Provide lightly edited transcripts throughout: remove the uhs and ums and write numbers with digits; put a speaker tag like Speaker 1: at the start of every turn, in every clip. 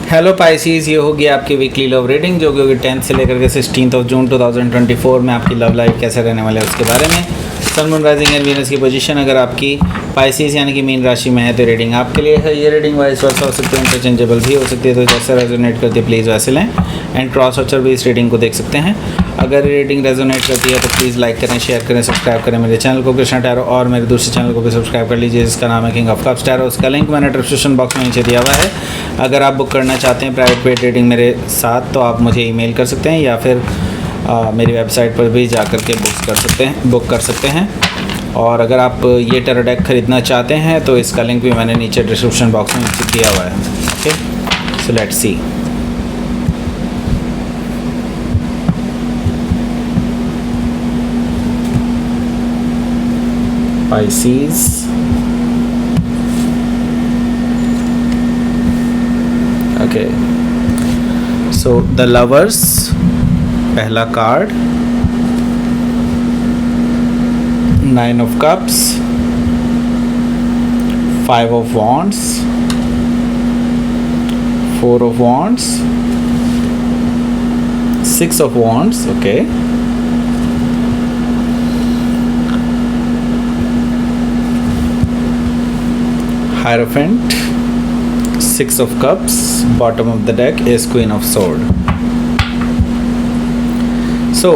Speaker 1: Hello Pisces, ये होगी आपकी वीकली लव रीडिंग जो कि होगी 10th से लेकर के 16 जून 2024 में आपकी लव लाइफ कैसे रहने वाले है उसके बारे में। Sun moon rising and Venus की पोजीशन अगर आपकी पाइसीज यानी कि मीन राशि में है तो रीडिंग आपके लिए है। ये रीडिंग वाइस वर्सा हो सकती है, इंटरचेंजेबल भी हो सकती है, तो जैसे रेजोनेट करती है प्लीज़ वैसे लें एंड क्रॉस वॉचर भी इस रीडिंग को देख सकते हैं। अगर रीडिंग रेजोनेट करती है तो प्लीज़ लाइक करें, शेयर करें, सब्सक्राइब करें मेरे चैनल को कृष्णा टैरो, और मेरे दूसरे चैनल को भी सब्सक्राइब कर लीजिए जिसका नाम है किंग ऑफ कप्स टैरो। उसका लिंक मैंने डिस्क्रिप्शन बॉक्स में नीचे दिया हुआ है। अगर आप बुक करना चाहते हैं प्राइवेट पेड रीडिंग मेरे साथ तो आप मुझे ईमेल कर सकते हैं या फिर मेरी वेबसाइट पर भी जा कर के बुक कर सकते हैं। और अगर आप ये टैरो डेक ख़रीदना चाहते हैं तो इसका लिंक भी मैंने नीचे डिस्क्रिप्शन बॉक्स में नीचे दिया हुआ है। Okay, so let's see. Pisces, okay, so the lovers, पहला card, 9 of cups, 5 of wands, 4 of wands, 6 of wands, okay, Hierophant, 6 of cups, bottom of the deck is Queen of sword. So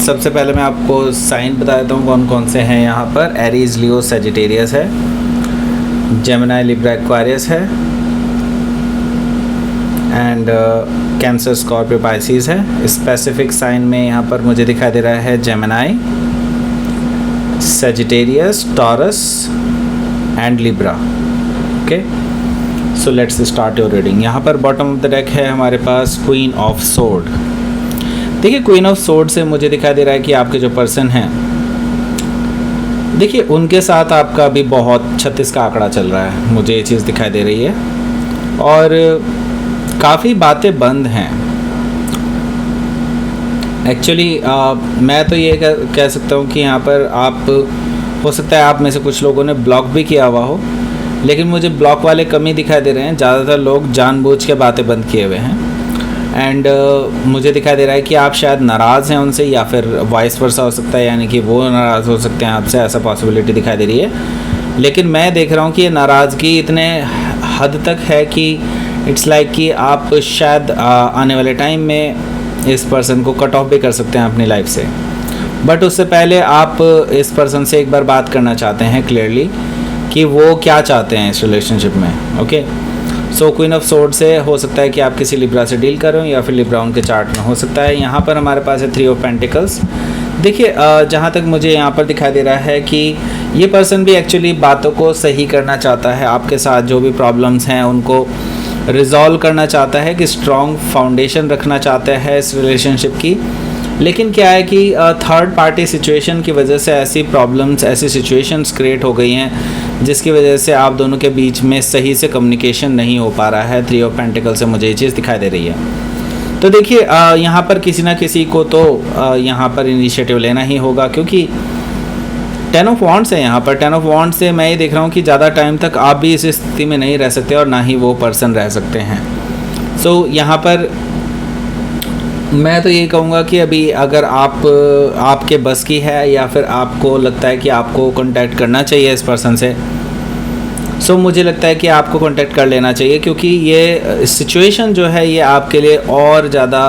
Speaker 1: सबसे पहले मैं आपको sign बता देता हूँ कौन कौन से हैं यहाँ पर। एरीज, लियो, सेजिटेरियस है, जेमिनी, लिब्रा, एक्वारियस है एंड कैंसर, स्कॉर्पियो, पाइसीज है। स्पेसिफिक साइन में यहाँ पर मुझे दिखाई दे रहा है Gemini, Sagittarius, taurus and Libra. Okay, so let's start your reading. यहाँ पर बॉटम ऑफ द डेक है हमारे पास क्वीन ऑफ सोर्ड। देखिए, क्वीन ऑफ सोर्ड से मुझे दिखाई दे रहा है कि आपके जो पर्सन हैं, देखिए उनके साथ आपका अभी बहुत 36 का आंकड़ा चल रहा है, मुझे ये चीज़ दिखाई दे रही है और काफ़ी बातें बंद हैं। एक्चुअली मैं तो ये कह सकता हूँ कि यहाँ पर आप, हो सकता है आप में से कुछ लोगों ने ब्लॉक भी किया हुआ हो, लेकिन मुझे ब्लॉक वाले कम ही दिखाई दे रहे हैं। ज़्यादातर लोग जानबूझ के बातें बंद किए हुए हैं एंड मुझे दिखाई दे रहा है कि आप शायद नाराज़ हैं उनसे या फिर वाइस वर्सा हो सकता है, यानी कि वो नाराज़ हो सकते हैं आपसे, ऐसा पॉसिबिलिटी दिखाई दे रही है। लेकिन मैं देख रहा हूँ कि ये नाराज़गी इतने हद तक है कि इट्स लाइक कि आप शायद आने वाले टाइम में इस पर्सन को कट ऑफ भी कर सकते हैं अपनी लाइफ से। बट उससे पहले आप इस पर्सन से एक बार बात करना चाहते हैं क्लियरली कि वो क्या चाहते हैं इस रिलेशनशिप में। Okay, so queen of sword से हो सकता है कि आप किसी लिब्रा से डील कर रहे हो या फिर लिब्रा उनके चार्ट में हो सकता है। यहाँ पर हमारे पास है 3 ऑफ पेंटिकल्स। देखिए, जहाँ तक मुझे यहाँ पर दिखाई दे रहा है कि ये पर्सन भी एक्चुअली बातों को सही करना चाहता है, आपके साथ जो भी प्रॉब्लम्स हैं उनको रिजॉल्व करना चाहता है, कि स्ट्रॉन्ग फाउंडेशन रखना चाहता है इस रिलेशनशिप की। लेकिन क्या है कि थर्ड पार्टी सिचुएशन की वजह से ऐसी प्रॉब्लम्स, ऐसी सिचुएशंस क्रिएट हो गई हैं जिसकी वजह से आप दोनों के बीच में सही से कम्युनिकेशन नहीं हो पा रहा है। 3 ऑफ पेंटिकल से मुझे ये चीज़ दिखाई दे रही है। तो देखिए, यहाँ पर किसी ना किसी को तो यहाँ पर इनिशिएटिव लेना ही होगा, क्योंकि 10 ऑफ वॉन्ड्स है यहाँ पर। 10 ऑफ वॉन्ड्स से मैं ये देख रहा हूँ कि ज़्यादा टाइम तक आप भी इस स्थिति में नहीं रह सकते और ना ही वो पर्सन रह सकते हैं। सो यहाँ पर मैं तो ये कहूँगा कि अभी अगर आपके बस की है या फिर आपको लगता है कि आपको कांटेक्ट करना चाहिए इस पर्सन से, सो मुझे लगता है कि आपको कांटेक्ट कर लेना चाहिए, क्योंकि ये सिचुएशन जो है ये आपके लिए और ज़्यादा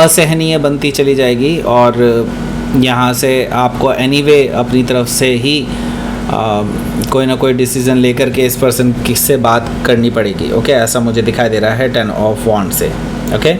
Speaker 1: असहनीय बनती चली जाएगी और यहाँ से आपको एनीवे अपनी तरफ से ही कोई ना कोई डिसीज़न लेकर के इस पर्सन किससे बात करनी पड़ेगी। ओके, ऐसा मुझे दिखाई दे रहा है 10 ऑफ वॉन्ड से। ओके,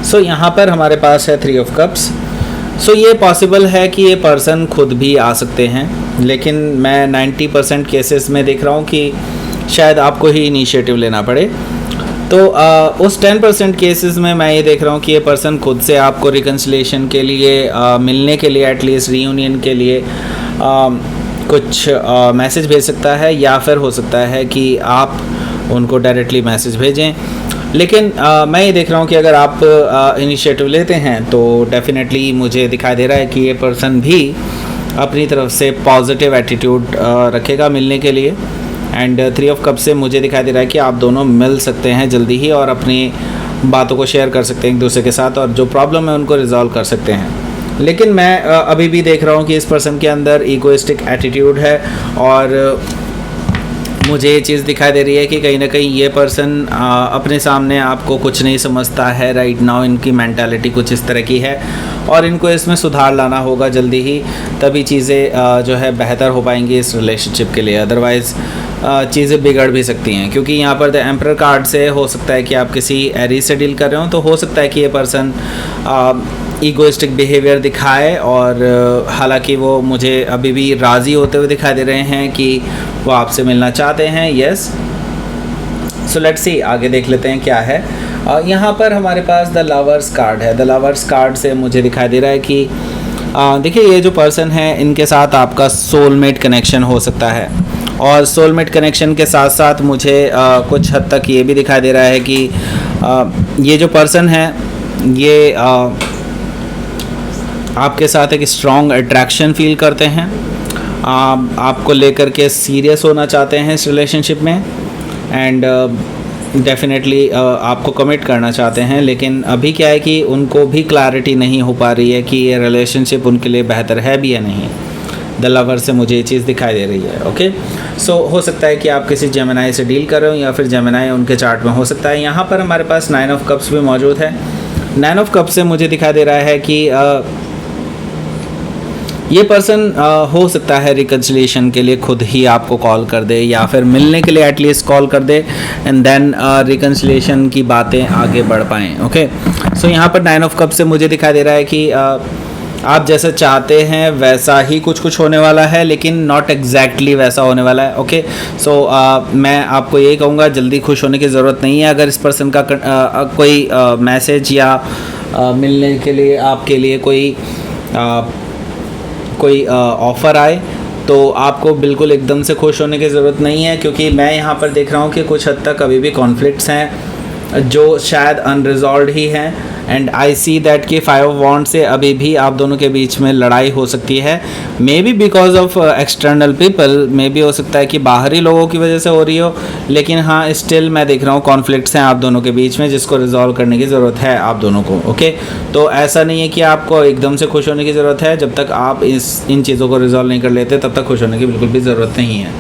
Speaker 1: सो यहाँ पर हमारे पास है 3 ऑफ कप्स। सो ये पॉसिबल है कि ये पर्सन खुद भी आ सकते हैं, लेकिन मैं 90% केसेस में देख रहा हूँ कि शायद आपको ही इनिशिएटिव लेना पड़े। तो उस 10% केसेस में मैं ये देख रहा हूँ कि ये पर्सन खुद से आपको रिकन्सिलेशन के लिए, मिलने के लिए, एटलीस्ट रीयूनियन के लिए कुछ मैसेज भेज सकता है, या फिर हो सकता है कि आप उनको डायरेक्टली मैसेज भेजें। लेकिन मैं ये देख रहा हूँ कि अगर आप इनिशिएटिव लेते हैं तो डेफिनेटली मुझे दिखाई दे रहा है कि ये पर्सन भी अपनी तरफ से पॉजिटिव एटीट्यूड रखेगा मिलने के लिए एंड 3 ऑफ कप से मुझे दिखाई दे रहा है कि आप दोनों मिल सकते हैं जल्दी ही और अपनी बातों को शेयर कर सकते हैं एक दूसरे के साथ और जो प्रॉब्लम है उनको रिजॉल्व कर सकते हैं। लेकिन मैं अभी भी देख रहा हूँ कि इस पर्सन के अंदर ईगोइस्टिक एटीट्यूड है और मुझे ये चीज़ दिखाई दे रही है कि कहीं ना कहीं ये पर्सन अपने सामने आपको कुछ नहीं समझता है राइट नाउ। इनकी मेंटालिटी कुछ इस तरह की है और इनको इसमें सुधार लाना होगा जल्दी ही, तभी चीज़ें जो है बेहतर हो पाएंगी इस रिलेशनशिप के लिए। अदरवाइज़ चीज़ें बिगड़ भी सकती हैं, क्योंकि यहाँ पर द एम्परर कार्ड से हो सकता है कि आप किसी एरी से डील कर रहे हो, तो हो सकता है कि ये पर्सन ईगोइस्टिक बिहेवियर दिखाए और हालांकि वो मुझे अभी भी राज़ी होते हुए दिखाई दे रहे हैं कि वो आपसे मिलना चाहते हैं। यस, सो लेट्स सी, आगे देख लेते हैं क्या है। यहाँ पर हमारे पास द लवर्स कार्ड है। द लवर्स कार्ड से मुझे दिखाई दे रहा है कि देखिए ये जो पर्सन है इनके साथ आपका सोलमेट कनेक्शन हो सकता है और सोलमेट कनेक्शन के साथ साथ मुझे कुछ हद तक ये भी दिखाई दे रहा है कि ये जो पर्सन है ये आपके साथ एक स्ट्रॉन्ग अट्रैक्शन फील करते हैं, आपको लेकर के सीरियस होना चाहते हैं इस रिलेशनशिप में एंड डेफिनेटली आपको कमिट करना चाहते हैं। लेकिन अभी क्या है कि उनको भी क्लैरिटी नहीं हो पा रही है कि ये रिलेशनशिप उनके लिए बेहतर है भी या नहीं। द लवर से मुझे ये चीज़ दिखाई दे रही है। ओके, सो हो सकता है कि आप किसी जेमिनाई से डील कर रहे हो या फिर जेमिनाई उनके चार्ट में हो सकता है। यहाँ पर हमारे पास 9 ऑफ कप्स भी मौजूद है। 9 ऑफ कप्स से मुझे दिखाई दे रहा है कि ये पर्सन हो सकता है रिकन्सिलिएशन के लिए खुद ही आपको कॉल कर दे या फिर मिलने के लिए एटलीस्ट कॉल कर दे एंड देन रिकन्सिलिएशन की बातें आगे बढ़ पाएँ। ओके, सो यहाँ पर 9 ऑफ कप से मुझे दिखाई दे रहा है कि आप जैसा चाहते हैं वैसा ही कुछ होने वाला है, लेकिन नॉट एग्जैक्टली वैसा होने वाला है। ओके, सो मैं आपको यही कहूँगा जल्दी खुश होने की ज़रूरत नहीं है। अगर इस पर्सन का कोई मैसेज या मिलने के लिए आपके लिए कोई ऑफ़र आए तो आपको बिल्कुल एकदम से खुश होने की ज़रूरत नहीं है, क्योंकि मैं यहाँ पर देख रहा हूँ कि कुछ हद तक अभी भी कॉन्फ्लिक्ट्स हैं जो शायद अनरिजॉल्व ही हैं एंड आई सी दैट कि 5 ऑफ वॉन्ड से अभी भी आप दोनों के बीच में लड़ाई हो सकती है। May be because of external people, may be हो सकता है कि बाहरी लोगों की वजह से हो रही हो, लेकिन हाँ स्टिल मैं देख रहा हूँ कॉन्फ्लिक्ट्स हैं आप दोनों के बीच में जिसको रिजॉल्व करने की ज़रूरत है आप दोनों को। ओके, तो ऐसा नहीं है कि आपको एकदम से खुश होने की ज़रूरत है। जब तक आप इन चीज़ों को रिजॉल्व नहीं कर लेते तब तक खुश होने की बिल्कुल भी ज़रूरत नहीं है,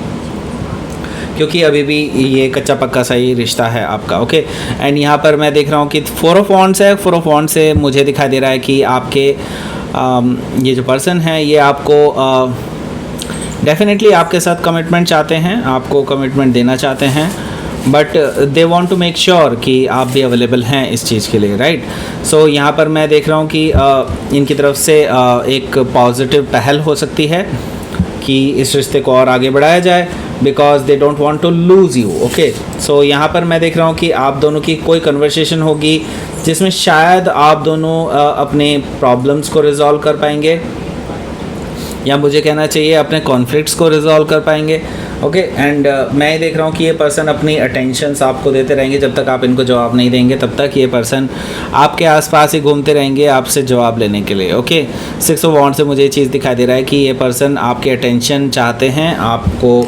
Speaker 1: क्योंकि अभी भी ये कच्चा पक्का सा ही रिश्ता है आपका। ओके, एंड यहाँ पर मैं देख रहा हूँ कि 4 ऑफ वॉन्ड्स है। 4 ऑफ वॉन्ड्स से मुझे दिखाई दे रहा है कि आपके ये जो पर्सन है ये आपको डेफिनेटली आपके साथ कमिटमेंट चाहते हैं, आपको कमिटमेंट देना चाहते हैं, but they want to make sure कि आप भी अवेलेबल हैं इस चीज़ के लिए, राइट। सो यहाँ पर मैं देख रहा हूँ कि इनकी तरफ से एक पॉजिटिव पहल हो सकती है कि इस रिश्ते को और आगे बढ़ाया जाए, because they don't want to lose you. Okay, so यहाँ पर मैं देख रहा हूँ कि आप दोनों की कोई कन्वर्सेशन होगी जिसमें शायद आप दोनों अपने प्रॉब्लम्स को रिजॉल्व कर पाएंगे, या मुझे कहना चाहिए अपने कॉन्फ्लिक्ट्स को रिजॉल्व कर पाएंगे। ओके, एंड मैं देख रहा हूँ कि ये पर्सन अपनी अटेंशंस आपको देते रहेंगे। जब तक आप इनको जवाब नहीं देंगे तब तक ये पर्सन आपके आसपास ही घूमते रहेंगे आपसे जवाब लेने के लिए। ओके, 6 ऑफ वॉन्ड से मुझे ये चीज़ दिखाई दे रहा है कि ये पर्सन आपके अटेंशन चाहते हैं, आपको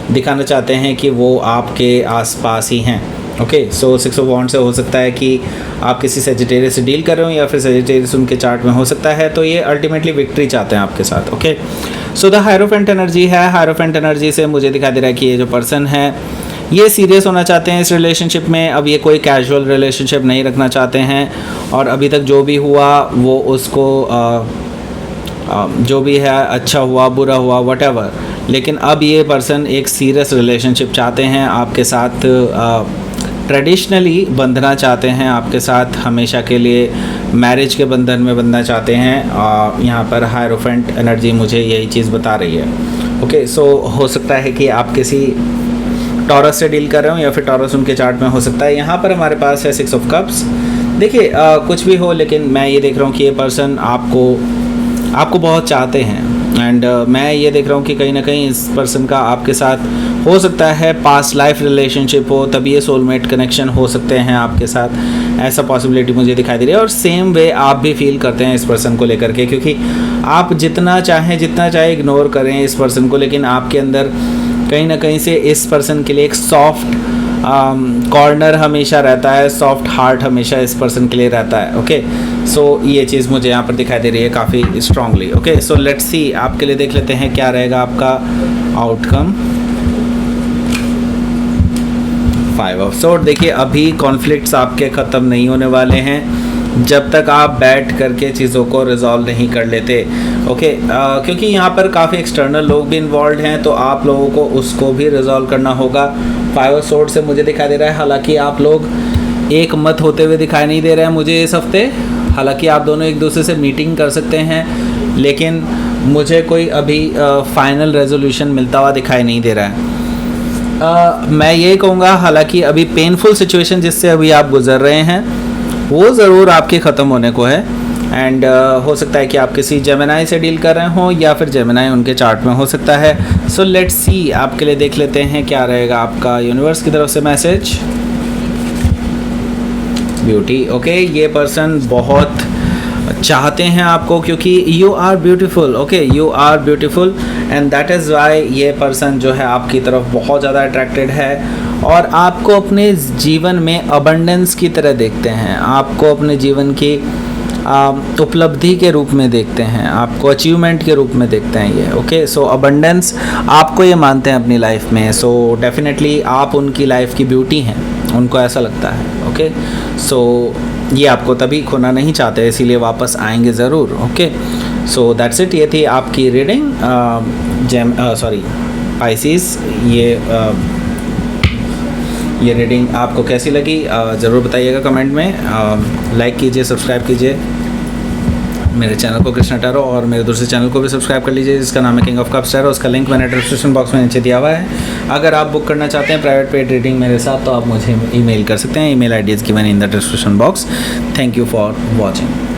Speaker 1: दिखाना चाहते हैं कि वो आपके आसपास ही हैं। ओके, सो 6 ऑफ वॉन्ड से हो सकता है कि आप किसी सेजिटेरियस से डील कर रहे हो या फिर सेजिटेरियस उनके चार्ट में हो सकता है, तो ये अल्टीमेटली विक्ट्री चाहते हैं आपके साथ। Okay, so the hierophant energy है। हायरोफेंट एनर्जी से मुझे दिखाई दे रहा है कि ये जो पर्सन है ये सीरियस होना चाहते हैं इस रिलेशनशिप में। अब ये कोई कैजुअल रिलेशनशिप नहीं रखना चाहते हैं और अभी तक जो भी हुआ वो उसको जो भी है अच्छा हुआ बुरा हुआ वटेवर, लेकिन अब ये पर्सन एक सीरियस रिलेशनशिप चाहते हैं आपके साथ, ट्रेडिशनली बंधना चाहते हैं आपके साथ, हमेशा के लिए मैरिज के बंधन में बंधना चाहते हैं। यहाँ पर हायरोफेंट एनर्जी मुझे यही चीज़ बता रही है। ओके, सो हो सकता है कि आप किसी टॉरस से डील कर रहे हो या फिर टॉरस उनके चार्ट में हो सकता है। यहाँ पर हमारे पास है 6 ऑफ कप्स। देखिए कुछ भी हो, लेकिन मैं ये देख रहा हूँ कि ये पर्सन आपको बहुत चाहते हैं एंड मैं ये देख रहा हूँ कि कहीं ना कहीं इस पर्सन का आपके साथ हो सकता है पास्ट लाइफ रिलेशनशिप हो, तभी ये सोलमेट कनेक्शन हो सकते हैं आपके साथ, ऐसा पॉसिबिलिटी मुझे दिखाई दे रही है। और सेम वे आप भी फील करते हैं इस पर्सन को लेकर के, क्योंकि आप जितना चाहे इग्नोर करें इस पर्सन को, लेकिन आपके अंदर कहीं ना कहीं से इस पर्सन के लिए एक सॉफ्ट कॉर्नर हमेशा रहता है, सॉफ्ट हार्ट हमेशा इस पर्सन के लिए रहता है। ओके, सो ये चीज़ मुझे यहाँ पर दिखाई दे रही है काफ़ी strongly. Okay, so let's see, आपके लिए देख लेते हैं क्या रहेगा आपका आउटकम। 5 of sword. देखिए, अभी कॉन्फ्लिक्ट्स आपके ख़त्म नहीं होने वाले हैं जब तक आप बैठ करके चीज़ों को रिजॉल्व नहीं कर लेते। ओके, क्योंकि यहाँ पर काफ़ी एक्सटर्नल लोग भी इन्वॉल्व हैं, तो आप लोगों को उसको भी रिजॉल्व करना होगा। 5 ऑफ सोर्ड से मुझे दिखाई दे रहा है, हालांकि आप लोग एक मत होते हुए दिखाई नहीं दे रहे हैं मुझे इस हफ्ते। हालांकि आप दोनों एक दूसरे से मीटिंग कर सकते हैं, लेकिन मुझे कोई अभी फाइनल रेजोल्यूशन मिलता हुआ दिखाई नहीं दे रहा है। मैं ये कहूँगा, हालांकि अभी पेनफुल सिचुएशन जिससे अभी आप गुजर रहे हैं वो ज़रूर आपके ख़त्म होने को है। एंड हो सकता है कि आप किसी जेमिनाई से डील कर रहे हों, या फिर जेमिनाई उनके चार्ट में हो सकता है। सो लेट्स सी, आपके लिए देख लेते हैं क्या रहेगा आपका यूनिवर्स की तरफ से मैसेज। ब्यूटी। ओके, ये पर्सन बहुत चाहते हैं आपको, क्योंकि you are beautiful. Okay, you are beautiful and that is why ये पर्सन जो है आपकी तरफ बहुत ज़्यादा अट्रैक्टेड है, और आपको अपने जीवन में अबंडेंस की तरह देखते हैं, आपको अपने जीवन की उपलब्धि के रूप में देखते हैं, आपको अचीवमेंट के रूप में देखते हैं ये। ओके, सो अबंडेंस आपको ये मानते हैं अपनी लाइफ में। सो डेफिनेटली आप उनकी लाइफ की ब्यूटी हैं, उनको ऐसा लगता है। ओके, सो ये आपको तभी खोना नहीं चाहते, इसीलिए वापस आएंगे ज़रूर। Okay, so that's it. ये थी आपकी रीडिंग पाइसिस। ये रीडिंग आपको कैसी लगी ज़रूर बताइएगा कमेंट में। लाइक कीजिए, सब्सक्राइब कीजिए मेरे चैनल को कृष्णा टैरो, और मेरे दूसरे चैनल को भी सब्सक्राइब कर लीजिए जिसका नाम है किंग ऑफ कप्स टैरो। उसका लिंक मैंने डिस्क्रिप्शन बॉक्स में नीचे दिया हुआ है। अगर आप बुक करना चाहते हैं प्राइवेट पेड रीडिंग मेरे साथ, तो आप मुझे ईमेल कर सकते हैं। Email ID is given in the description box. Thank you for watching.